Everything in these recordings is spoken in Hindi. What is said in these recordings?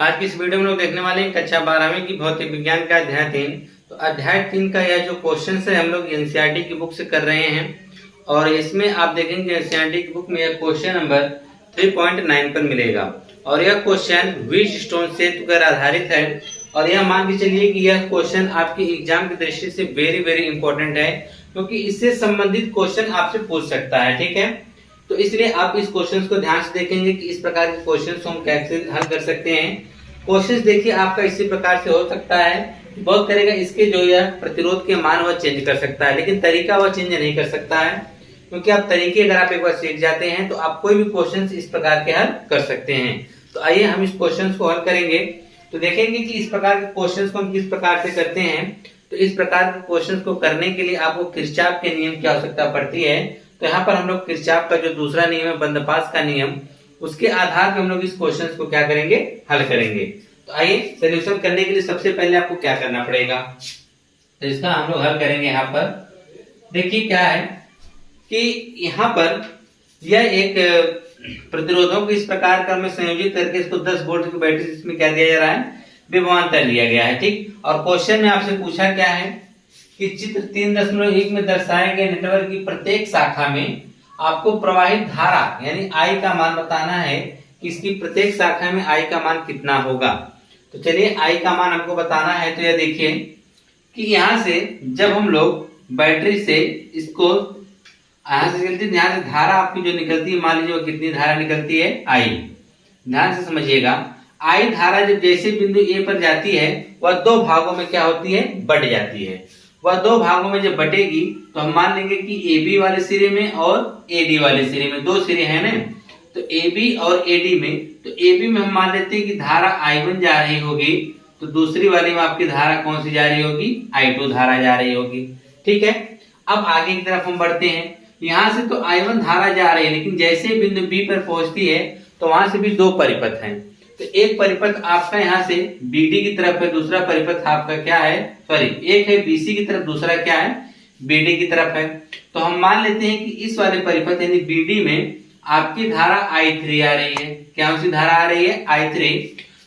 आज की इस वीडियो में लोग देखने वाले हैं कक्षा 12वीं की भौतिक विज्ञान का अध्याय 3। तो अध्याय 3 का यह जो क्वेश्चन है हम लोग एनसीईआरटी की बुक से कर रहे हैं और इसमें आप देखेंगे एनसीईआरटी की बुक में यह क्वेश्चन नंबर 3.9 पर मिलेगा और यह क्वेश्चन व्हीट स्टोन सेतु पर आधारित है और यह मान के चलिए कि यह क्वेश्चन आपके एग्जाम की दृष्टि से वेरी इंपॉर्टेंट है क्योंकि इससे संबंधित क्वेश्चन आपसे पूछ सकता है। ठीक है, तो इसलिए आप इस क्वेश्चन को ध्यान से देखेंगे कि इस प्रकार के क्वेश्चन को हम कैसे हल कर सकते हैं। क्वेश्चन देखिए आपका इसी प्रकार से हो सकता है, बहुत करेगा इसके जो यह प्रतिरोध के मान वह चेंज कर सकता है लेकिन तरीका वह चेंज नहीं कर सकता है क्योंकि आप तरीके अगर आप एक बार सीख जाते हैं तो आप कोई भी क्वेश्चन इस प्रकार के हल कर सकते हैं। तो आइए हम इस क्वेश्चन को हल करेंगे तो देखेंगे कि इस प्रकार के क्वेश्चन को हम किस प्रकार से करते हैं। तो इस प्रकार के क्वेश्चन को करने के लिए आपको किरचॉफ के नियम की आवश्यकता पड़ती है। तो यहाँ पर हम लोग किरचॉफ का जो दूसरा नियम है बंदपास का नियम, उसके आधार पर हम लोग इस क्वेश्चन को क्या करेंगे, हल करेंगे। तो आइए सोल्यूशन करने के लिए सबसे पहले आपको क्या करना पड़ेगा, तो इसका हम लोग हल करेंगे। यहाँ पर देखिए क्या है कि यहाँ पर यह एक प्रतिरोधों को इस प्रकार का में संयोजित करके इसको 10 वोल्ट की बैटरी इसमें क्या दिया जा रहा है, विभवांतर लिया गया है। ठीक, और क्वेश्चन में आपसे पूछा क्या है कि चित्र 3.1 में दर्शाए गए नेटवर्क की प्रत्येक शाखा में आपको प्रवाहित धारा यानी I का मान बताना है कि इसकी प्रत्येक शाखा में I का मान कितना होगा। तो चलिए I का मान हमको बताना है। तो यह देखिए कि यहाँ से जब हम लोग बैटरी से इसको यहाँ से निकलती है, यहाँ से धारा आपकी जो निकलती है, मान लीजिए कितनी धारा निकलती है I। ध्यान से समझिएगा, I धारा जब जैसे बिंदु A पर जाती है वह दो भागों में क्या होती है, बट जाती है। वह दो भागों में जब बटेगी तो हम मान लेंगे कि AB वाले सिरे में और AD वाले सिरे में, दो सिरे हैं ना, तो AB और AD में, तो AB में हम मान लेते हैं कि धारा I1 जा रही होगी तो दूसरी वाली में आपकी धारा कौन सी जा रही होगी, I2 धारा जा रही होगी। ठीक है, अब आगे की तरफ हम बढ़ते हैं। यहाँ से तो I1 धारा जा रही है लेकिन जैसे बिंदु B पर पहुंचती है तो वहां से भी दो परिपथ हैं। तो एक परिपथ आपका यहाँ से BD की तरफ है, दूसरा परिपथ आपका क्या है, सॉरी एक है BC की तरफ, दूसरा क्या है, BD की तरफ है। तो हम मान लेते हैं कि इस वाले परिपथ यानी BD में आपकी धारा I3 आ रही है। क्या सी धारा आ रही है, I3।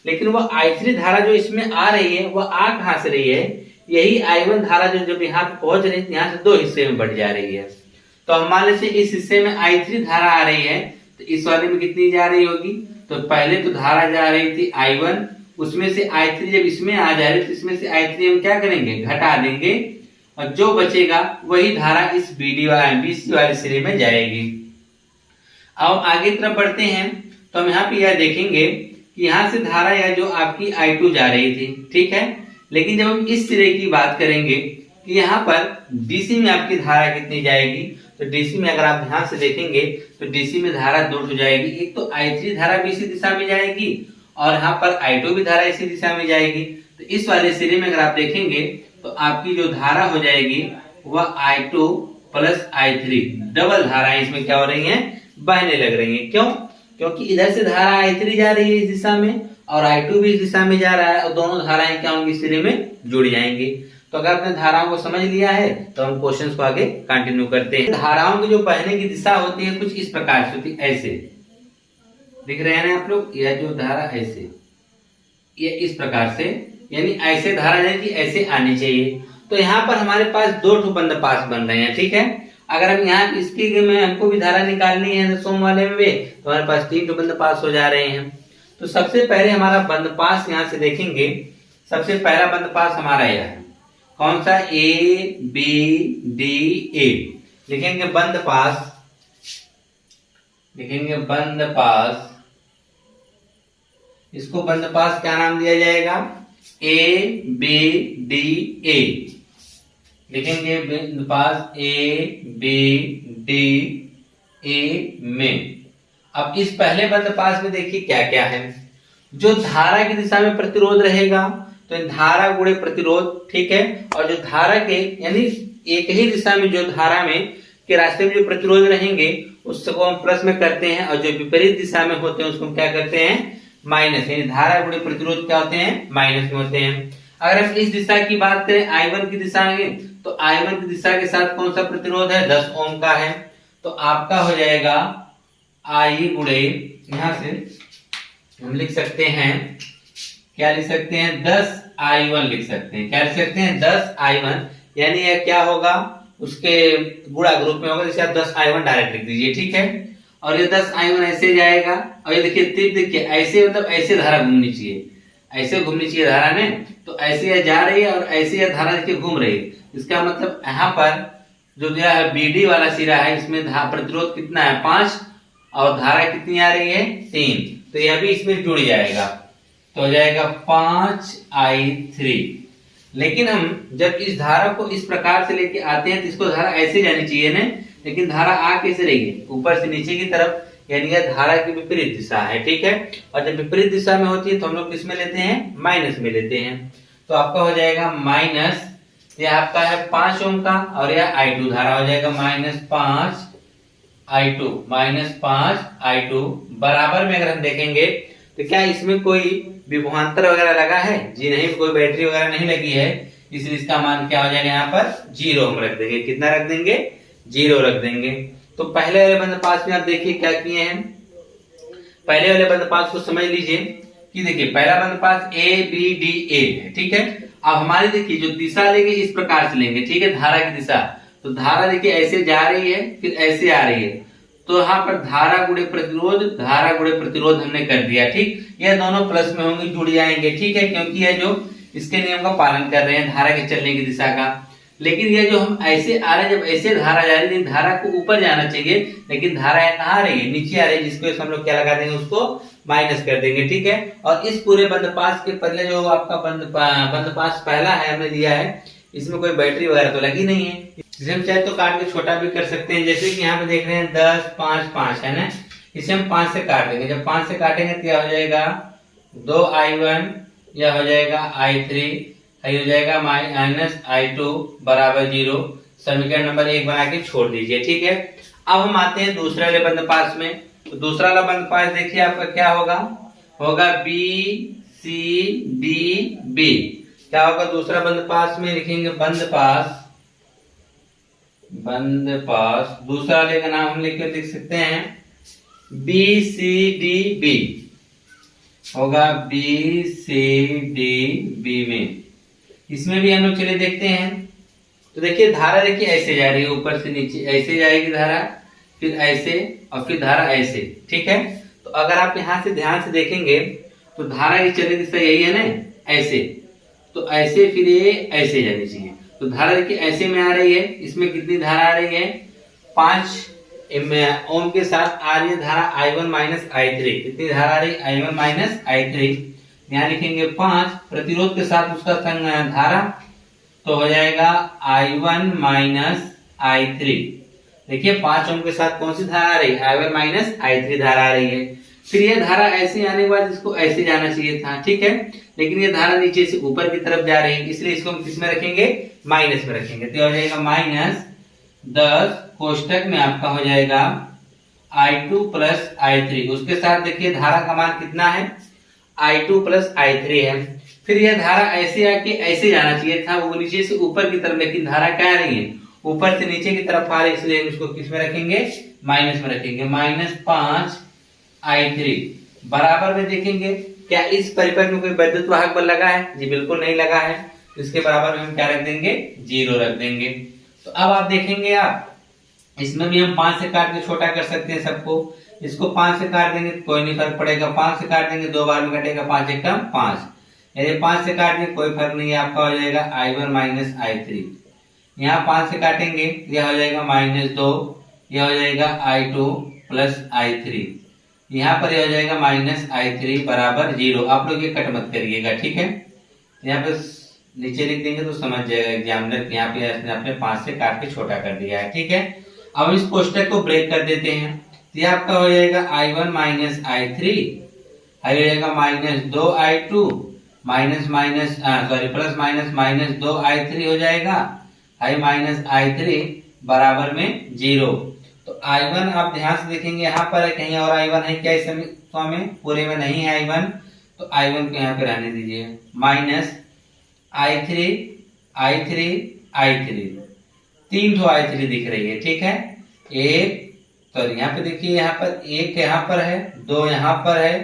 लेकिन वह I3 धारा जो इसमें आ रही है वह आ कहां से रही है, यही I1 धारा जो जब यहाँ पहुंच रही है यहाँ से दो हिस्से में बढ़ जा रही है। तो हम मान लेते हैं इस हिस्से में I3 धारा आ रही है तो इस वाले में कितनी जा रही होगी, तो पहले तो धारा जा रही थी I1, उसमें से I3 जब इसमें आ जा रही है तो इसमें से I3 हम क्या करेंगे, घटा देंगे और जो बचेगा वही धारा इस BC वाले सिरे में जाएगी। अब आगे तरफ बढ़ते हैं तो हम यहाँ पे यह देखेंगे कि यहाँ से धारा या जो आपकी I2 जा रही थी, ठीक है, लेकिन जब हम इस सिरे की बात करेंगे कि यहाँ पर DC में आपकी धारा कितनी जाएगी, तो DC में अगर आप ध्यान से देखेंगे तो DC में धारा दो हो जाएगी। एक तो I3 धारा भी इसी दिशा में जाएगी और यहाँ पर I2 भी धारा इसी दिशा में जाएगी। तो इस वाले सिरे में अगर आप देखेंगे तो आपकी जो धारा हो जाएगी वह I2 प्लस I3, डबल धाराएं इसमें क्या हो रही हैं, बहने लग रही हैं। क्यों, क्योंकि इधर से धारा I3 जा रही है इस दिशा में और I2 भी इस दिशा में जा रहा है और दोनों धाराएं क्या होंगी, सिरे में जुड़ जाएंगी। तो अगर आपने धाराओं को समझ लिया है तो हम क्वेश्चन को आगे कंटिन्यू करते हैं। धाराओं की जो बहने की दिशा होती है कुछ इस प्रकार से होती है, ऐसे दिख रहे हैं ना आप लोग, यह जो धारा ऐसे, ये इस प्रकार से, यानी ऐसे धारा जाएगी, ऐसे आनी चाहिए। तो यहाँ पर हमारे पास दो ठो बंदपास बन रहे हैं। ठीक है, अगर हम यहाँ इसकी में हमको भी धारा निकालनी है सोम वाले में तो हमारे पास 3 ठो बंदपास हो जा रहे हैं। तो सबसे पहले हमारा बंदपास यहाँ से देखेंगे, सबसे पहला बंदपास हमारा यह है, कौन सा, ABDA। लिखेंगे बंदपास, लिखेंगे बंदपास, इसको बंदपास क्या नाम दिया जाएगा, ABDA। लिखेंगे बंदपास ABDA में। अब इस पहले बंदपास में देखिए क्या क्या है, जो धारा की दिशा में प्रतिरोध रहेगा तो धारा गुणे प्रतिरोध, ठीक है, और जो धारा के यानी एक ही दिशा में जो धारा में के रास्ते में जो प्रतिरोध रहेंगे उसको हम प्लस में करते हैं और जो विपरीत दिशा में होते हैं उसको हम क्या करते हैं, माइनस, यानी धारा गुणे प्रतिरोध क्या होते हैं, माइनस में होते हैं। अगर हम इस दिशा की बात करें I1 की दिशा में, तो I1 की दिशा के साथ कौन सा प्रतिरोध है, 10 ओम का है। तो आपका हो जाएगा I गुणे, यहां से हम लिख सकते हैं क्या लिख सकते हैं 10i1 लिख सकते हैं। क्या लिख सकते हैं 10i1, यानी यह क्या होगा उसके गुणा ग्रुप में होगा, जैसे आप 10i1 डायरेक्ट लिख दीजिए, ठीक है। और ये 10i1 ऐसे जाएगा, और ये देखिए तीर देखिए ऐसे, मतलब ऐसे धारा घूमनी चाहिए, ऐसे घूमनी चाहिए धारा ने, तो ऐसे यह जा रही है और ऐसे यह धारा देखिए घूम रही है। इसका मतलब यहाँ पर जो दिया है BD वाला सिरा है, इसमें प्रतिरोध कितना है 5, और धारा कितनी आ रही है 3, तो यह भी इसमें जुड़ जाएगा, तो हो जाएगा 5i3। लेकिन हम जब इस धारा को इस प्रकार से लेके आते हैं तो इसको धारा ऐसे जानी चाहिए ना, लेकिन धारा आ कैसे रही है ऊपर से नीचे की तरफ, यानी यह धारा की विपरीत दिशा है, ठीक है। और जब विपरीत दिशा में होती है तो हम लोग किसमें लेते हैं, माइनस में लेते हैं। तो आपका हो जाएगा माइनस, यह आपका है 5 ओम का, और यह i2 धारा हो जाएगा -5i2 बराबर में अगर हम देखेंगे तो क्या इसमें कोई विभवांतर वगैरह लगा है, जी नहीं, कोई बैटरी वगैरह नहीं लगी है, इसलिए इसका मान क्या हो जाएगा यहाँ पर 0 हम रख देंगे। कितना रख देंगे 0 रख देंगे। तो पहले वाले बंद पास में आप देखिए क्या किए हैं, पहले वाले बंद पास को समझ लीजिए कि देखिए पहला बंद पास ABDA है, ठीक है। अब हमारी देखिए जो दिशा लेंगे इस प्रकार से लेंगे, ठीक है, धारा की दिशा, तो धारा देखिए ऐसे जा रही है फिर ऐसे आ रही है, तो यहाँ पर धारा गुणे प्रतिरोध हमने कर दिया, ठीक। यह दोनों प्लस में होंगे, जुड़ जाएंगे, ठीक है, क्योंकि यह जो इसके नियम का पालन कर रहे हैं धारा के चलने की दिशा का। लेकिन ये जो हम ऐसे आ रहे हैं, जब ऐसे धारा जा रही है, धारा को ऊपर जाना चाहिए, लेकिन धारा कहाँ आ रही है, नीचे आ रही है, जिसको हम लोग क्या लगा देंगे, उसको माइनस कर देंगे, ठीक है। और इस पूरे बंद पास के पहले जो आपका बंद पास पहला है हमने दिया है, इसमें कोई बैटरी वगैरह तो लगी नहीं है, इसे हम चाहे तो काट के छोटा भी कर सकते हैं। जैसे कि यहाँ पे देख रहे हैं 10 5 5 है ना, इसे हम 5 से काट देंगे। जब 5 से काटेंगे तो क्या हो जाएगा 2i1, यह हो जाएगा i3, हो जाएगा -i2 बराबर 0। समीकरण नंबर 1 बना के छोड़ दीजिए, ठीक है। अब हम आते हैं दूसरे वाले बंद पास में। तो दूसरा वाला बंद पास देखिए आपका क्या होगा BCDB। क्या होगा दूसरा बंद पास में, लिखेंगे बंद पास, दूसरा वाले का नाम हम लिख सकते हैं BCDB, होगा BCDB में। इसमें भी हम लोग चलिए देखते हैं। तो देखिए धारा देखिए ऐसे जा रही है, ऊपर से नीचे ऐसे जाएगी धारा, फिर ऐसे और फिर धारा ऐसे, ठीक है। तो अगर आप यहाँ से ध्यान से देखेंगे तो धारा की चलने दिशा यही है ना, ऐसे, तो ऐसे फिर ये ऐसे जानी चाहिए। तो धारा देखिए ऐसे में आ रही है, इसमें कितनी धारा आ रही है 5 ओम के साथ आ रही है धारा i1 i3। कितनी धारा आ रही है i1 i3, यहाँ लिखेंगे 5, प्रतिरोध के साथ उसका संग धारा, तो हो जाएगा i1 i3। देखिए 5 ओम के साथ कौन सी धारा आ रही है, i1 i3 धारा आ रही है। फिर ये धारा ऐसे आने के बाद इसको ऐसे जाना चाहिए था, ठीक है, लेकिन ये धारा नीचे से ऊपर की तरफ जा रही है, इसलिए इसको हम किस में रखेंगे, माइनस में रखेंगे। तो हो जाएगा -10 कोष्टक में आपका हो जाएगा i2 प्लस i3। उसके साथ देखिए धारा का मान कितना है, i2 प्लस i3 है। फिर यह धारा ऐसे आके ऐसे जाना चाहिए था, वो नीचे से ऊपर की तरफ, लेकिन धारा क्या आ रही है, ऊपर से नीचे की तरफ आ रही है, इसलिए इसको किस में रखेंगे, माइनस में रखेंगे। -5i3 बराबर में देखेंगे क्या इस परिपथ में कोई वैद्युत वाहक बल लगा है, जी बिल्कुल नहीं लगा है, तो इसके बराबर में हम क्या रख देंगे, 0 रख देंगे। तो अब आप देखेंगे, आप इसमें भी हम 5 से काट के छोटा कर सकते हैं सबको। इसको 5 से काट देंगे कोई नहीं फर्क पड़ेगा, 5 से काट देंगे 2 बार में कटेगा, 5 एकम 5, यदि 5 से काट देंगे कोई फर्क नहीं है, आपका हो जाएगा i1 i3। यहाँ 5 से काटेंगे यह हो जाएगा -2, यह हो जाएगा i2 प्लस i3, यहाँ पर यह हो जाएगा -i3 बराबर 0। आप लोग ये कट मत करिएगा, ठीक है, यहाँ पे नीचे लिख देंगे तो समझ जाएगा एग्जामिनर, यहाँ पे आपने 5 से काट के छोटा कर दिया है, ठीक है। अब इस कोष्टक को ब्रेक कर देते हैं, तो यह आपका हो जाएगा i1 i3, हो जाएगा -2i2 प्लस -2i3 हो जाएगा, i3 बराबर में 0। तो i1 आप ध्यान से देखेंगे यहाँ पर है, कहीं और i1 है क्या, इस समीकरण में पूरे में नहीं है i1, तो i1 को यहाँ पे रहने दीजिए, -i3 तीन ठो i3 दिख रही है, ठीक है। एक तो यहाँ पे देखिए, यहाँ पर एक यहाँ पर है, 2 यहाँ पर है,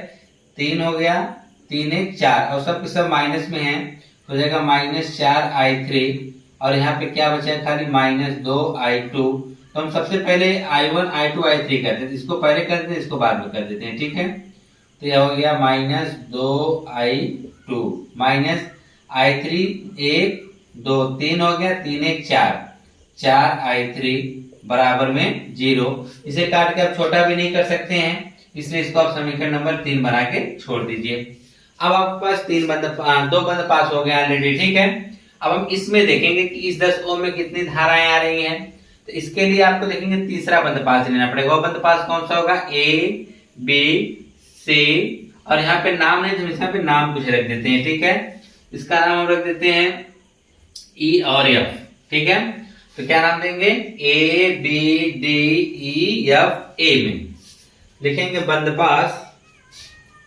3 हो गया, 3 1 4 और सब के सब माइनस में है तो हो जाएगा -4i3 और यहाँ पे क्या बचा है खाली -2i2। तो हम सबसे पहले i1 i2 i3 करते हैं, इसको पहले कर देते हैं इसको बाद में कर देते हैं, ठीक है। तो यह हो गया -2i2 माइनस i3 1 2 3 हो गया 3 1 4i3 बराबर में 0। इसे काट के आप छोटा भी नहीं कर सकते हैं, इसलिए इसको आप समीकरण नंबर 3 बना के छोड़ दीजिए। अब आपके पास 2 बंद पास हो गया ऑलरेडी, ठीक है। अब हम इसमें देखेंगे कि इस 10 ओम में कितनी धाराएं आ रही हैं। तो इसके लिए आपको देखेंगे तीसरा बंद पास लेना पड़ेगा। वो बंद पास कौन सा होगा? A B C और यहाँ पे नाम नहीं तो यहाँ पे नाम कुछ रख देते हैं, ठीक है। इसका नाम हम रख देते हैं E और F, ठीक है। तो क्या नाम देंगे? A B D E F A में लिखेंगे बंद पास।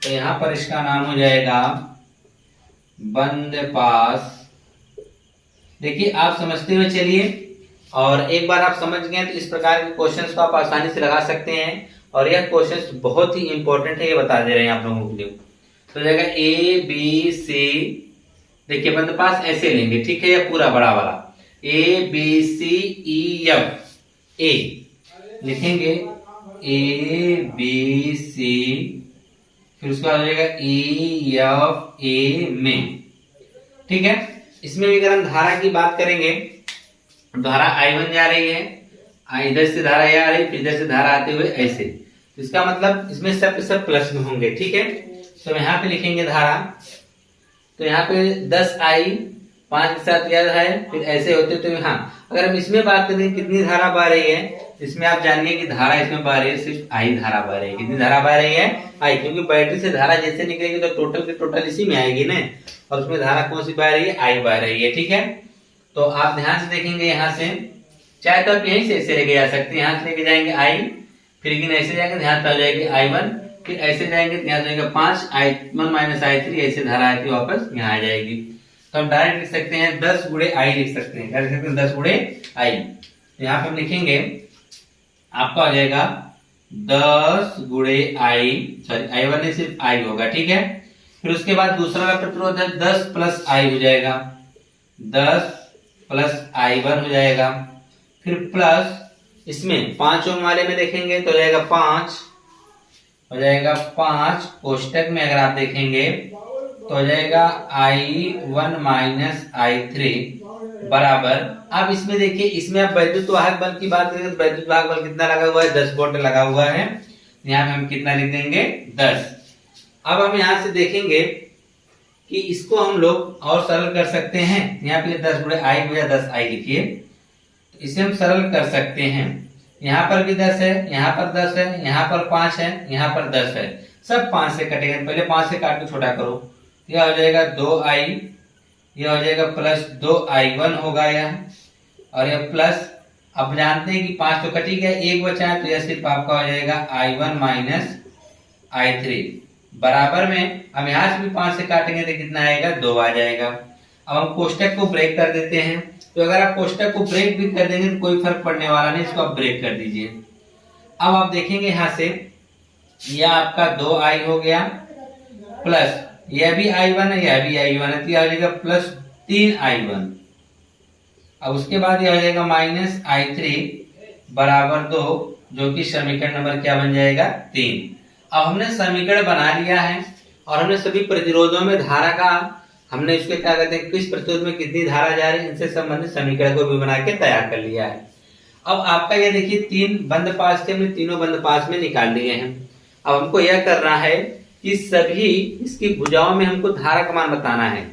तो यहां पर इसका नाम हो जाएगा बंद पास। देखिए आप समझते हुए चलिए और एक बार आप समझ गए तो इस प्रकार के क्वेश्चंस को आप आसानी से लगा सकते हैं और यह क्वेश्चंस बहुत ही इंपॉर्टेंट है, ये बता दे रहे हैं आप लोगों के लिए। तो जाएगा A B C, देखिए बंद पास ऐसे लेंगे, ठीक है। यह पूरा बड़ा वाला A B C E F A लिखेंगे A B C, फिर उसके बाद हो जाएगा E F A में, ठीक है। इसमें भी अगर हम धारा की बात करेंगे, धारा I1 जा रही है, इधर से धारा आ रही है, फिर इधर से धारा आते हुए ऐसे, तो इसका मतलब इसमें सब प्लस में होंगे, ठीक है। तो यहाँ पे लिखेंगे धारा, तो यहाँ पे 10i 5 के साथ याद है, फिर ऐसे होते तो हाँ अगर हम इसमें बात करें कितनी धारा बह रही है, इसमें आप जानिए कि धारा इसमें बह रही है सिर्फ I धारा बह रही है। कितनी धारा बह रही है? I, क्योंकि बैटरी से धारा जैसे निकलेगी तो टोटल की टोटल इसी में आएगी ना, और उसमें धारा कौन सी बह रही है? I बह रही है, ठीक है। तो आप ध्यान से देखेंगे यहाँ से, चाहे तो आप यहीं से ऐसे लेके जा सकते हैं, यहाँ से लेके जाएंगे I, फिर लेकिन ऐसे जाएंगे ध्यान पे आ जाएगी I1, फिर ऐसे जाएंगे ध्यान जाएगा 5 I1 माइनस I3, ऐसे धारा आती वापस यहाँ आ जाएगी। तो हम डायरेक्ट लिख सकते हैं 10 गुणे I लिख सकते हैं, क्या लिख सकते हैं? 10 गुणे I। यहाँ पे हम लिखेंगे आपका आ जाएगा 10 गुणे I, सॉरी I1 नहीं सिर्फ I होगा, ठीक है। फिर उसके बाद दूसरा प्रतिरोध है 10 प्लस I हो जाएगा, 10 प्लस I1 हो जाएगा, फिर प्लस इसमें 5 ओम वाले में देखेंगे तो हो जाएगा 5 हो जाएगा 5, कोष्टक में अगर आप देखेंगे तो हो जाएगा I1 माइनस I3 बराबर। अब इसमें देखिए, इसमें आप वैद्युत वाहक बल की बात करें तो वैद्युत वाहक बल कितना लगा हुआ है? 10 वोल्ट लगा हुआ है। यहाँ पे हम कितना लिख देंगे? 10। अब हम यहाँ से देखेंगे कि इसको हम लोग और सरल कर सकते हैं। यहाँ पे 10 गुणे I या 10I लिखिए, तो इसे हम सरल कर सकते हैं। यहाँ पर भी 10 है, यहाँ पर 10 है, यहाँ पर 5 है, यहाँ पर 10 है, सब 5 से कटेगा। पहले 5 से काट के छोटा करो, यह हो जाएगा 2I, यह हो जाएगा प्लस 2I1 होगा यह, और यह प्लस, अब जानते हैं कि 5 तो कट ही गया, एक बचा है तो यह सिर्फ आपका हो जाएगा I1 माइनस I3 बराबर में। अब यहाँ से भी 5 से काटेंगे तो कितना आएगा? 2 आ जाएगा। अब हम कोष्टक को ब्रेक कर देते हैं, तो अगर आप कोष्टक को ब्रेक भी कर देंगे तो कोई फर्क पड़ने वाला नहीं, इसको आप ब्रेक कर दीजिए। अब आप देखेंगे यहाँ से यह आपका 2I हो गया, प्लस यह भी I1 है, यह भी I1 है, तो यह हो जाएगा प्लस 3I1। अब उसके बाद यह हो जाएगा माइनस I3 बराबर 2, जो कि समीकरण नंबर क्या बन जाएगा? 3। अब हमने समीकरण बना लिया है और हमने सभी प्रतिरोधों में धारा का, हमने इसके क्या कहते हैं, किस प्रतिरोध में कितनी धारा जा रही है, इनसे संबंधित समीकरण को भी बना के तैयार कर लिया है। अब आपका ये देखिए 3 बंद पास थे, हमने तीनों बंद पास में निकाल लिए हैं। अब हमको यह करना है कि सभी इसकी भुजाओं में हमको धारा का मान बताना है,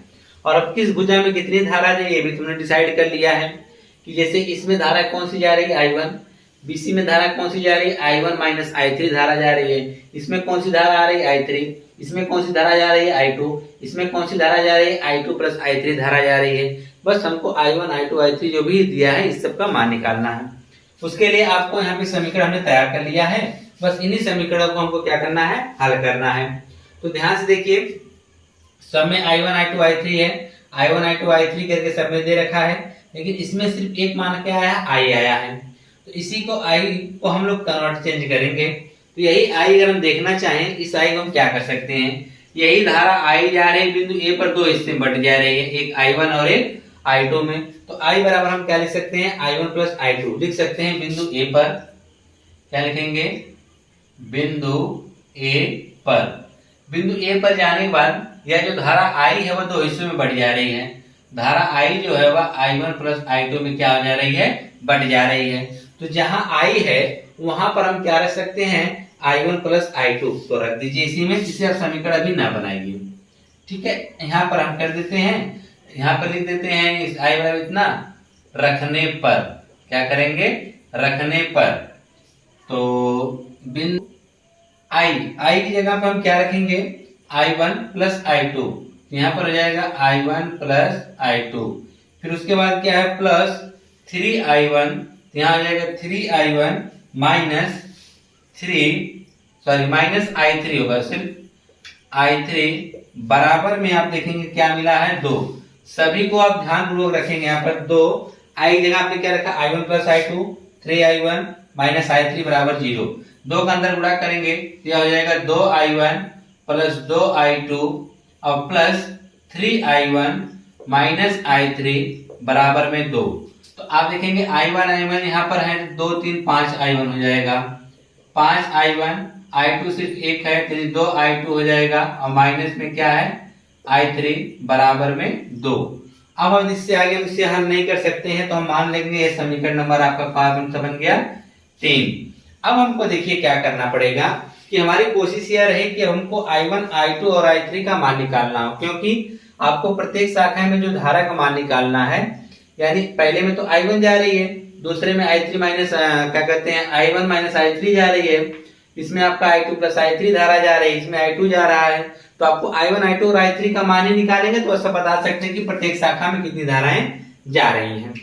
और अब किस भुजा में कितनी धारा है ये भी तुमने डिसाइड कर लिया है। कि जैसे इसमें धारा कौन सी जा रही है? I1। BC में धारा कौन सी जा रही है? I1 माइनस I3 धारा जा रही है। इसमें कौन सी धारा आ रही है? I3। इसमें कौन सी धारा जा रही है? I2। इसमें कौन सी धारा जा रही है? I2 प्लस I3 धारा जा रही है। बस हमको I1 I2 I3 जो भी दिया है इस सब का मान निकालना है। उसके लिए आपको यहाँ पे समीकरण हमने तैयार कर लिया है, बस इन्हीं समीकरणों को हमको क्या करना है? हल करना है। तो ध्यान से देखिए, सब में I1 I2 I3 है, I1 I2 I3 करके सब में दे रखा है, लेकिन इसमें सिर्फ एक मान क्या आया? I आया है। तो इसी को I को हम लोग कन्वर्ट चेंज करेंगे। तो यही I अगर हम देखना चाहें, इस I को हम क्या कर सकते हैं? यही धारा आई जा रही है बिंदु ए पर, दो हिस्से में बट जा रही है, एक I1 और एक I2 में। तो I बराबर हम क्या लिख सकते हैं, I1 प्लस I2 लिख सकते हैं बिंदु ए पर। क्या लिखेंगे, बिंदु ए पर। बिंदु ए पर जाने के बाद यह जो धारा I है वह दो हिस्सों में बढ़ जा रही है। धारा I जो है वह I1 प्लस I2 में क्या हो जा रही है, बढ़ जा रही है। तो जहां I है वहां पर हम क्या रख सकते हैं, I1 प्लस I2 तो रख दीजिए इसी में, जिसे आप समीकरण अभी ना बनाइए। ठीक है, यहाँ पर हम कर देते हैं, यहाँ पर लिख देते हैं इस I बराबर इतना, रखने पर क्या करेंगे, रखने पर। तो बिंदु I की जगह पर हम क्या रखेंगे, I1 प्लस I2, यहाँ पर हो जाएगा I1 प्लस I2। फिर उसके बाद क्या है, प्लस 3I1, यहाँ हो जाएगा 3I1 माइनस I3 होगा, सिर्फ I3 बराबर में आप देखेंगे क्या मिला है, 2। सभी को आप ध्यान पूर्वक रखेंगे, यहाँ पर 2 I की जगह आपने क्या रखा, I1 plus I2, 3I1 minus I3 बराबर 0। 2 का अंदर गुणा करेंगे तो यह हो जाएगा 2I1 प्लस 2I2 और प्लस 3I1 माइनस I3 बराबर में 2। तो आप देखेंगे I1 यहाँ पर है 2 3 5I1 हो जाएगा, 5I1, I2 सिर्फ 1 है तो 2I2 हो जाएगा और माइनस में क्या है, I3 बराबर में 2। अब हम इससे आगे हम इसे हल नहीं कर सकते हैं तो हम मान लेंगे ये समीकरण नंबर आपका कौन सा बन गया, 3। अब हमको देखिए क्या करना पड़ेगा कि हमारी कोशिश यह रही कि हमको I1, I2 और I3 का मान निकालना हो, क्योंकि आपको प्रत्येक शाखा में जो धारा का मान निकालना है, यानी पहले में तो I1 जा रही है, दूसरे में I3 माइनस क्या कहते हैं I1 माइनस I3 जा रही है, इसमें आपका I2 प्लस I3 धारा जा रही है, इसमें I2 जा रहा है। तो आपको I1, I2 और I3 का मान ही निकालेंगे तो ऐसा बता सकते हैं कि प्रत्येक शाखा में कितनी धाराएं जा रही हैं।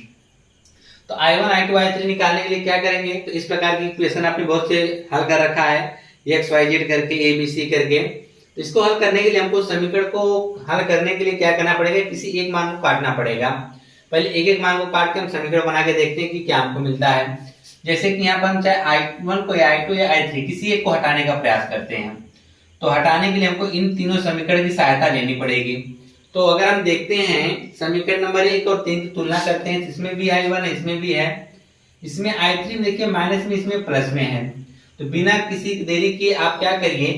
तो I1, I2, I3 निकालने के लिए क्या करेंगे, तो इस प्रकार की इक्वेशन आपने बहुत से हल कर रखा है, x y z करके ABC करके। तो इसको हल करने के लिए हमको समीकरण को हल करने के लिए क्या करना पड़ेगा, किसी एक मान को काटना पड़ेगा। पहले एक एक मान को काट के हम समीकरण बना के देखते हैं कि क्या हमको मिलता है। जैसे कि यहाँ पर हम चाहे I1 को या I2 या I3 किसी एक को हटाने का प्रयास करते हैं, तो हटाने के लिए हमको इन तीनों समीकरण की सहायता लेनी पड़ेगी। तो अगर हम देखते हैं समीकरण नंबर 1 और 3 की तुलना करते हैं तो इसमें भी I1 है, इसमें भी है, इसमें I3 देखिए माइनस में, इसमें प्लस में है। तो बिना किसी देरी के आप क्या करिए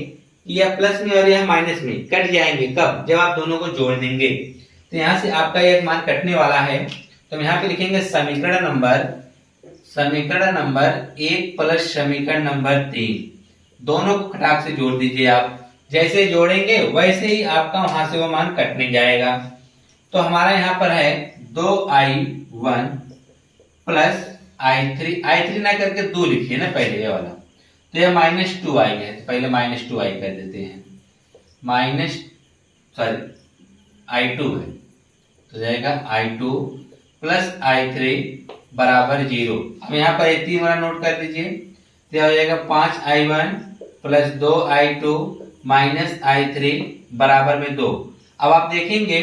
कि यह प्लस में और यह माइनस में कट जाएंगे, कब, जब आप दोनों को जोड़ देंगे। तो यहाँ से आपका यह मान कटने वाला है, तो यहाँ पे लिखेंगे समीकरण नंबर 1 प्लस समीकरण नंबर 3, दोनों को खटाक से जोड़ दीजिए आप। जैसे जोड़ेंगे वैसे ही आपका वहां से वो मान कटने जाएगा। तो हमारा यहाँ पर है 2I1 प्लस I3 ना करके 2 लिखिए ना पहले ये वाला, तो यह -2I है, तो पहले -2I कर देते हैं, I2 है, तो जाएगा I2 प्लस I3 बराबर 0। अब यहाँ पर 3 वाला नोट कर दीजिए, तो हो जाएगा 5I1 plus 2I2 minus I3 बराबर में 2। अब आप देखेंगे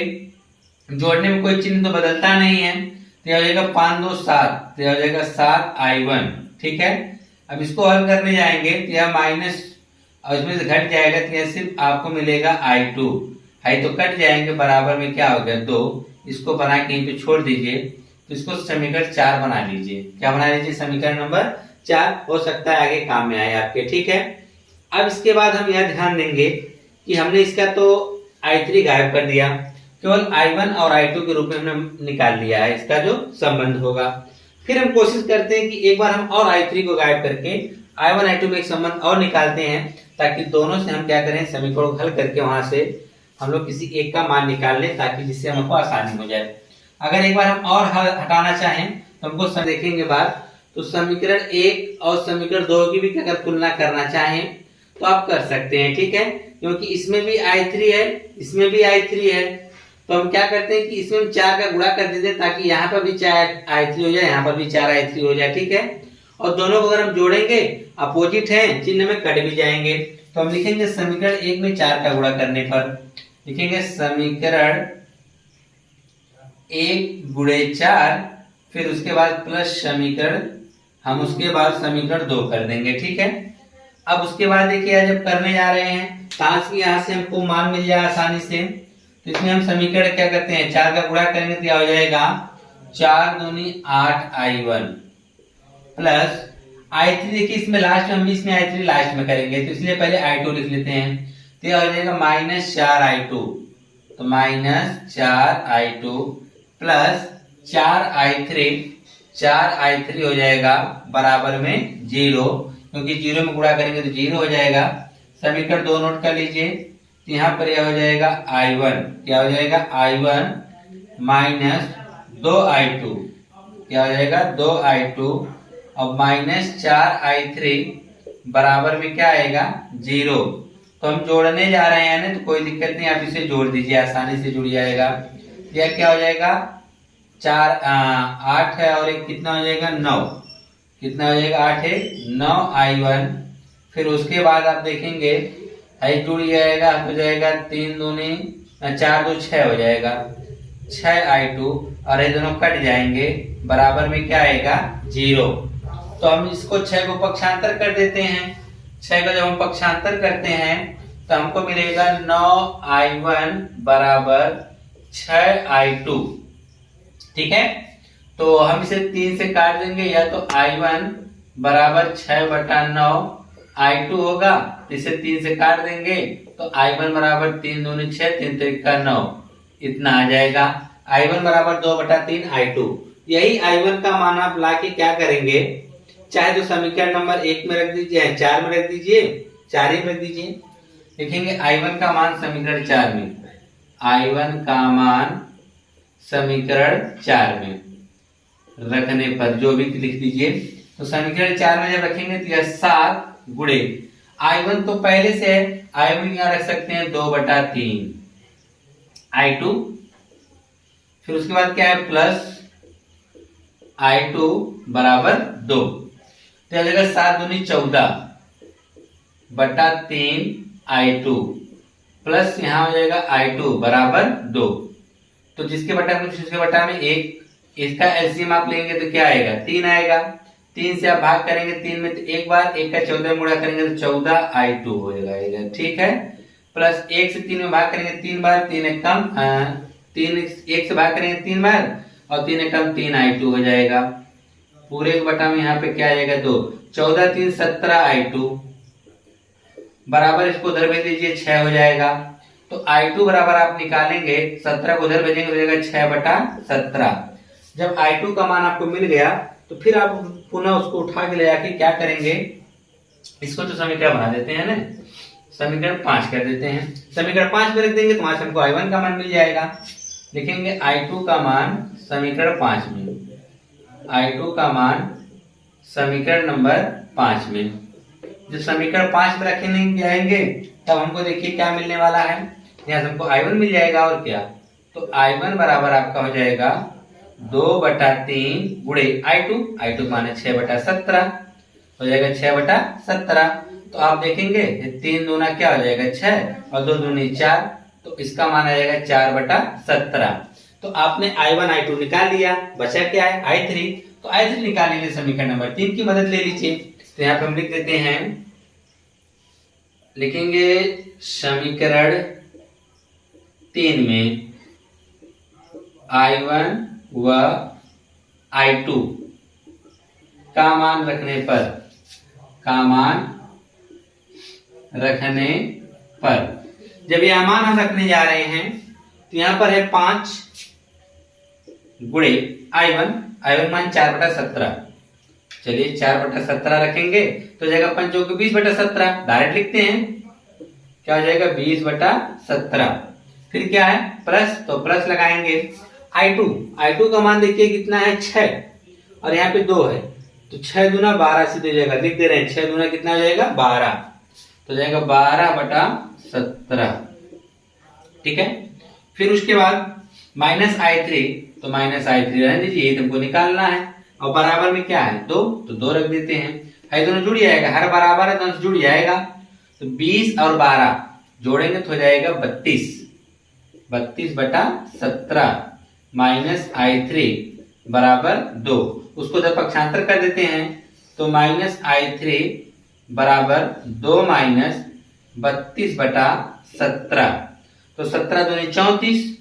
जोड़ने में कोई चिन्ह तो बदलता नहीं है, तो हो जाएगा 5 2 7, तो हो जाएगा 7I1। ठीक है, अब इसको हल करने जाएंगे तो यह माइनस और इसमें से घट जाएगा, तो यह सिर्फ आपको मिलेगा I2 है, तो कट जाएंगे, बराबर में क्या हो गया 2। इसको बना के यहीं पे छोड़ दीजिए, तो इसको समीकरण 4 बना लीजिए। क्या बना लीजिए, समीकरण नंबर 4, हो सकता है आगे काम में आए आपके। ठीक है, अब इसके बाद हम यह ध्यान देंगे कि हमने इसका तो I3 गायब कर दिया, केवल I1 और I2 के रूप में हमने निकाल लिया है इसका जो संबंध होगा। फिर हम कोशिश करते हैं कि एक बार हम और I3 को गायब करके I1 I2 में एक संबंध और निकालते हैं, ताकि दोनों से हम क्या करें, समीकरण को हल करके वहां से हम लोग किसी एक का मान निकाल लें, ताकि जिससे हमको आसानी हो जाए। अगर एक बार हम और हटाना चाहें तो हमको देखेंगे बात, तो समीकरण 1 और समीकरण 2 की भी अगर तुलना करना चाहें तो आप कर सकते हैं। ठीक है, क्योंकि इसमें भी I3 है, इसमें भी I3 है, तो हम क्या करते हैं कि इसमें हम 4 का गुणा कर देते हैं, ताकि यहाँ पर भी 4 I3 हो जाए, यहाँ पर भी 4 I3 हो जाए। ठीक है, और दोनों को अगर हम जोड़ेंगे अपोजिट हैं, चिन्ह में कट भी जाएंगे। तो हम लिखेंगे समीकरण 1 में 4 का गुणा करने पर लिखेंगे समीकरण 1 गुणे 4, फिर उसके बाद प्लस समीकरण, हम उसके बाद समीकरण 2 कर देंगे। ठीक है, अब उसके बाद देखिए जब करने जा रहे हैं ताकि यहाँ से हमको मान मिल जाए आसानी से। तो इसमें हम समीकरण क्या करते हैं, 4 का गुणा करेंगे तो क्या हो जाएगा 4 दूनी 8 I1 प्लस I3। देखिए इसमें लास्ट में हम इसमें I3 लास्ट में करेंगे तो इसलिए पहले I2 लिख लेते हैं। तो यह हो जाएगा -4I2, तो -4I2 प्लस 4I3 हो जाएगा बराबर में 0, क्योंकि 0 में गुणा करेंगे तो 0 हो जाएगा। समीकरण 2 नोट कर लीजिए। तो यहाँ पर यह हो जाएगा I1, क्या हो जाएगा I1 माइनस 2I2, क्या हो जाएगा 2I2 और -4I3 बराबर में क्या आएगा 0। तो हम जोड़ने जा रहे हैं ना, तो कोई दिक्कत नहीं, आप इसे जोड़ दीजिए, आसानी से जुड़ जाएगा। यह क्या हो जाएगा 8 है और एक कितना हो जाएगा 9, कितना हो जाएगा 8 है 9I1। फिर उसके बाद आप देखेंगे जुड़ जाएगा, हो जाएगा 3 दूनी 4 2 6 हो जाएगा 6I2 और ये दोनों कट जाएंगे, बराबर में क्या आएगा 0। तो हम इसको 6 को पक्षांतर कर देते हैं। 6 को जब हम पक्षांतर करते हैं तो हमको मिलेगा 9I1 बराबर 6I2। ठीक है, तो हम इसे 3 से काट देंगे, या तो I1 बराबर 6/9 I2 होगा, इसे 3 से काट देंगे तो I1 बराबर 3 दूनी 6 3 3 का 9, इतना आ जाएगा। I1 बराबर 2/3 I2। यही I1 का मान आप लाके क्या करेंगे, चाहे तो समीकरण नंबर 1 में रख दीजिए, 4 में रख दीजिए, 4 ही में रख दीजिए। लिखेंगे I1 का मान समीकरण 4 में, I1 का मान समीकरण 4 में रखने पर जो भी लिख दीजिए। तो समीकरण 4 में जब रखेंगे तो यह 7 गुणे I1 तो पहले से है, I1 यहाँ रख सकते हैं 2/3 I2, फिर उसके बाद क्या है प्लस I2 बराबर 2, तो यह जगह 7 दूनी 14/3 I2 प्लस यहाँ हो जाएगा I2 बराबर 2। तो जिसके बटा में उसके बटा में 1, इसका एलसीएम आप लेंगे तो क्या आएगा 3 आएगा। 3 से आप भाग करेंगे 3 में तो एक बार, 1 का 14 में गुणा करेंगे तो 14I2 हो जाएगा। ठीक है, प्लस 1 से 3 में भाग करेंगे 3 बार, 3 एक कम 3, 1 से भाग करेंगे 3 बार और 3 एक कम 3I2 हो जाएगा। पूरे के बटा में यहाँ पे क्या आएगा 2, 14 3 17I2 बराबर, इसको उधर भेज दीजिए 6 हो जाएगा। तो I2 बराबर आप निकालेंगे, 17 को उधर भेजेंगे तो जाएगा 6/17। जब I2 का मान आपको मिल गया तो फिर आप पुनः उसको उठा के ले जाके क्या करेंगे, इसको तो समीकरण बना देते हैं ना, समीकरण 5 कर देते हैं। समीकरण 5 में रख देंगे तो वहां से हमको I1 का मान मिल जाएगा। लिखेंगे I2 का मान समीकरण 5 में, I2 का मान समीकरण नंबर 5 में। जब समीकरण 5 में रखेंगे जाएंगे तब हमको देखिए क्या मिलने वाला है, यहाँ से हमको I1 मिल जाएगा और क्या, तो I1 बराबर आपका हो जाएगा 2/3 गुणे I2 माने 6/17 हो जाएगा 6/17। तो आप देखेंगे 3 दूना क्या हो जाएगा 6 और 2 दूनी 4, तो इसका मान आ जाएगा 4/17। तो आपने I1 I2 निकाल लिया, बचा क्या है I3। तो I3 निकालने के लिए समीकरण नंबर 3 की मदद ले लीजिए। तो यहाँ पे हम लिख देते हैं, लिखेंगे समीकरण 3 में I1 व I2 का मान रखने पर, जब यह मान हम रखने जा रहे हैं तो यहाँ पर है 5 गुणे I1 मान 4/17। चलिए 4/17 रखेंगे तो जाएगा 5 को 20/17, डायरेक्ट लिखते हैं, क्या हो जाएगा 20/17। फिर क्या है प्लस, तो प्लस लगाएंगे I2 का मान देखिए कितना है 6 और यहाँ पे 2 है, तो 6 दूना 12 सीधे हो जाएगा, लिख दे रहे हैं 6 दूना कितना हो जाएगा 12, तो जाएगा 12/17। ठीक है, फिर उसके बाद -I3, तो -I3 रहने दीजिए, ये तुमको निकालना है और बराबर में क्या है 2, तो 2 रख देते हैं। है दोनों जुड़ जाएगा, हर बराबर है तो जुड़ जाएगा, तो 20 और 12 जोड़ेंगे तो हो जाएगा 32/17 -I3 बराबर 2। उसको जब पक्षांतर कर देते हैं तो -I3 बराबर 2 - 32/17। तो 17 दूनी 34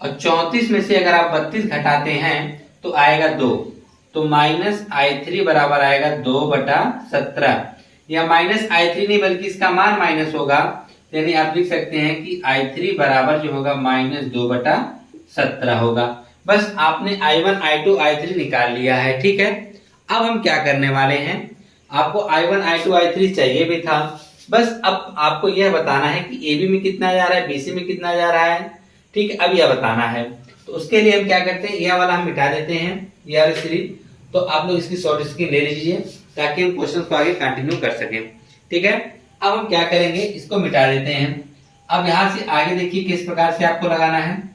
और 34 में से अगर आप 32 घटाते हैं तो आएगा 2। तो -I3 बराबर आएगा 2/17। या -I3 नहीं बल्कि इसका मान माइनस होगा, यानी आप लिख सकते हैं कि I3 बराबर जो होगा -2/17 होगा। बस आपने I1, I2, I3 निकाल लिया है। ठीक है, अब हम क्या करने वाले हैं, आपको I1, I2, I3 चाहिए भी था, बस अब आपको यह बताना है कि AB में कितना जा रहा है, BC में कितना जा रहा है। ठीक है, अब यह बताना है। तो उसके लिए हम क्या करते हैं, यह वाला हम मिटा देते हैं, यह वाली सीरीज। तो आप लोग इसकी शॉर्ट स्क्रीन ले लीजिए ताकि हम क्वेश्चन को आगे कंटिन्यू कर सकें। ठीक है, अब हम क्या करेंगे, इसको मिटा देते हैं। अब यहां से आगे देखिए किस प्रकार से आपको लगाना है।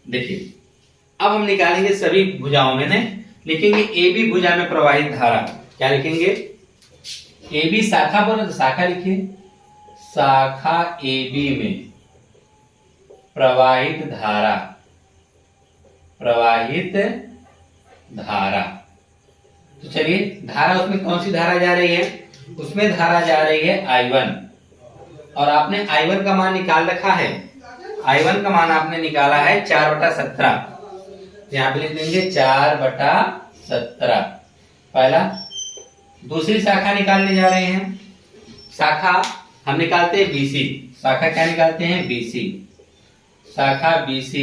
देखिए, अब हम निकालेंगे सभी भुजाओं में ने लिखेंगे AB भुजा में प्रवाहित धारा। क्या लिखेंगे, AB शाखा बोले तो शाखा लिखिए, शाखा AB में प्रवाहित धारा, प्रवाहित धारा। तो चलिए, धारा उसमें कौन सी धारा जा रही है, उसमें धारा जा रही है I1। और आपने I1 का मान निकाल रखा है, I1 का मान आपने निकाला है 4/17। यहाँ पे लिख देंगे 4/17 पहला। दूसरी शाखा निकालने जा रहे हैं, शाखा हम निकालते हैं BC। शाखा क्या निकालते हैं, BC। शाखा BC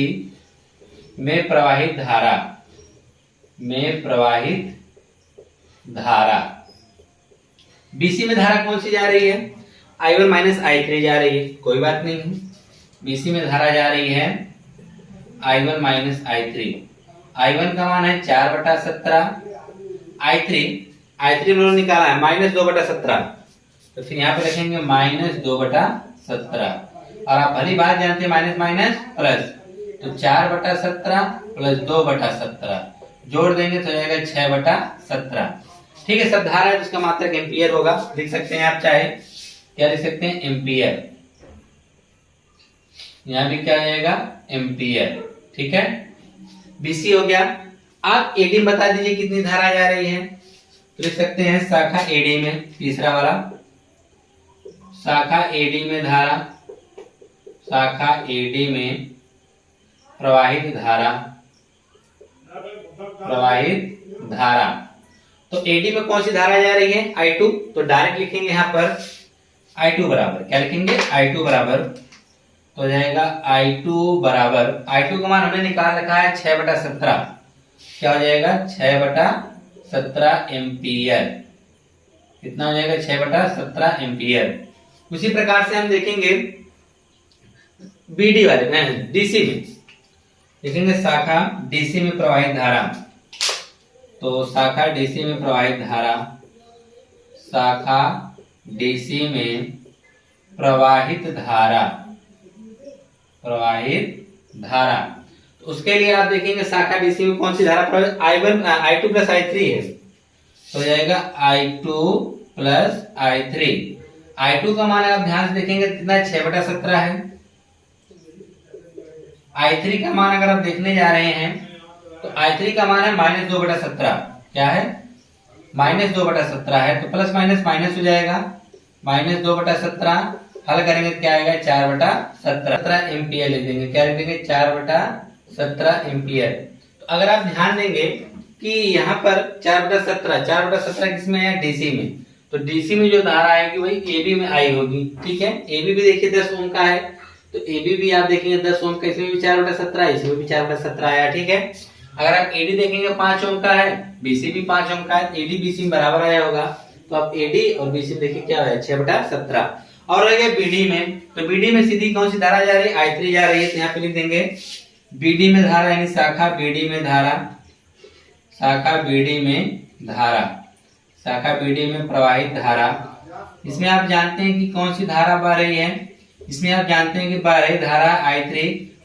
में प्रवाहित धारा, में प्रवाहित धारा। BC में धारा कौन सी जा रही है, I1 -I3 जा रही है, कोई बात नहीं है। BC में धारा जा रही है I1 -I3। I1 का मान है 4/17। I3 में निकाला है -2/17। तो फिर यहाँ पे रखेंगे -2/17। और आप भली बात जानते हैं माइनस माइनस प्लस, तो 4/17 प्लस 2/17 जोड़ देंगे तो जाएगा 6/17। ठीक है, सब धारा है जिसका मात्रक एम्पियर होगा, लिख सकते हैं आप चाहे क्या लिख सकते हैं, एम्पियर। यहाँ भी क्या जाएगा, एम्पियर। ठीक है, BC हो गया। आप AD में बता दीजिए कितनी धारा जा रही है, तो लिख सकते हैं शाखा AD में, तीसरा वाला शाखा AD में धारा, शाखा AD में प्रवाहित धारा, प्रवाहित धारा। तो AD में कौन सी धारा जा रही है, I2। तो डायरेक्ट लिखेंगे यहाँ पर I2 बराबर, क्या लिखेंगे, I2 बराबर, तो जाएगा I2 बराबर, I2 का मान हमने निकाल रखा है 6/17। क्या हो जाएगा, 6/17 एम्पियर। कितना हो जाएगा, 6/17 एम्पियर। उसी प्रकार से हम देखेंगे BD वाले में, DC में लिखेंगे शाखा DC में प्रवाहित धारा। तो शाखा DC में प्रवाहित धारा, शाखा DC में प्रवाहित धारा, प्रवाहित धारा। तो उसके लिए आप देखेंगे शाखा DC में कौन सी धारा प्रवाहित, I2 प्लस I3 है, तो जाएगा I2 प्लस I3। I2 का मान आप ध्यान से देखेंगे कितना, 6/17 है। I3 का मान अगर आप देखने जा रहे हैं तो I3 का मान है -2/17। क्या है, -2/17 है, तो प्लस माइनस माइनस हो जाएगा, -2/17 हल करेंगे क्या आएगा, 4/17 एम्पियर लिख देंगे। क्या लिख देंगे, 4/17 एम्पियर। तो अगर आप ध्यान देंगे कि यहाँ पर 4/17 किसमें है, DC में। तो DC में जो धारा आएगी वही AB में आई होगी। ठीक है, AB भी देखिए 10 ओम का है, तो AB भी आप देखेंगे 10 ओम का, इसमें भी 4/17, इसमें भी 4/17 आया। ठीक है, अगर आप AD देखेंगे 5 ओम का है, BC भी 5 ओम का है, AD BC में बराबर आया होगा। तो आप AD और BC में देखिए क्या है, 6/17। और रह गया BD में, तो BD में सीधी कौन सी धारा जा रही है, I3 जा रही है, तो यहाँ पे लिख देंगे BD में धारा, यानी शाखा BD में धारा, शाखा BD में धारा, शाखा BD में प्रवाहित धारा। इसमें आप जानते हैं कि कौन सी धारा बह रही है, इसमें आप जानते हैं कि बह रही धारा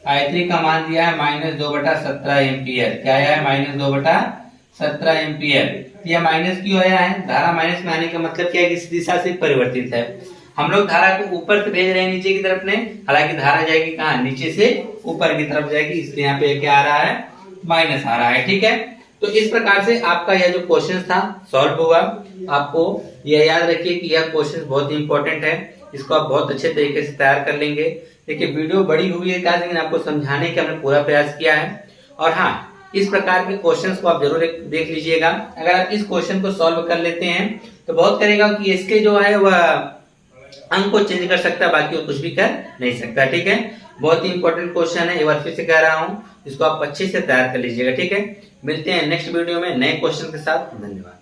I3 का मान दिया है -2/17 एम्पियर। क्या है, -2/17 एम्पियर। यह माइनस क्यों आया है, धारा माइनस में आने का मतलब क्या है कि इस दिशा से परिवर्तित है। हम लोग धारा को ऊपर से भेज रहे हैं नीचे की तरफ ने, हालांकि धारा जाएगी कहाँ, नीचे से ऊपर की तरफ जाएगी, इसलिए यहाँ पे क्या आ रहा है, माइनस आ रहा है। ठीक है, तो इस प्रकार से आपका यह जो क्वेश्चन था सॉल्व हुआ। आपको ये याद रखिए कि यह क्वेश्चन बहुत ही इंपॉर्टेंट है, इसको आप बहुत अच्छे तरीके से तैयार कर लेंगे। देखिए वीडियो बड़ी हुई है क्या, लेकिन आपको समझाने का हमने पूरा प्रयास किया है। और हाँ, इस प्रकार के क्वेश्चंस को आप जरूर देख लीजिएगा। अगर आप इस क्वेश्चन को सॉल्व कर लेते हैं तो बहुत करेगा कि इसके जो है वह अंक को चेंज कर सकता है, बाकी वो कुछ भी कर नहीं सकता। ठीक है, बहुत ही इंपॉर्टेंट क्वेश्चन है, एक बार फिर से कह रहा हूँ, इसको आप अच्छे से तैयार कर लीजिएगा। ठीक है, मिलते हैं नेक्स्ट वीडियो में नए क्वेश्चन के साथ। धन्यवाद।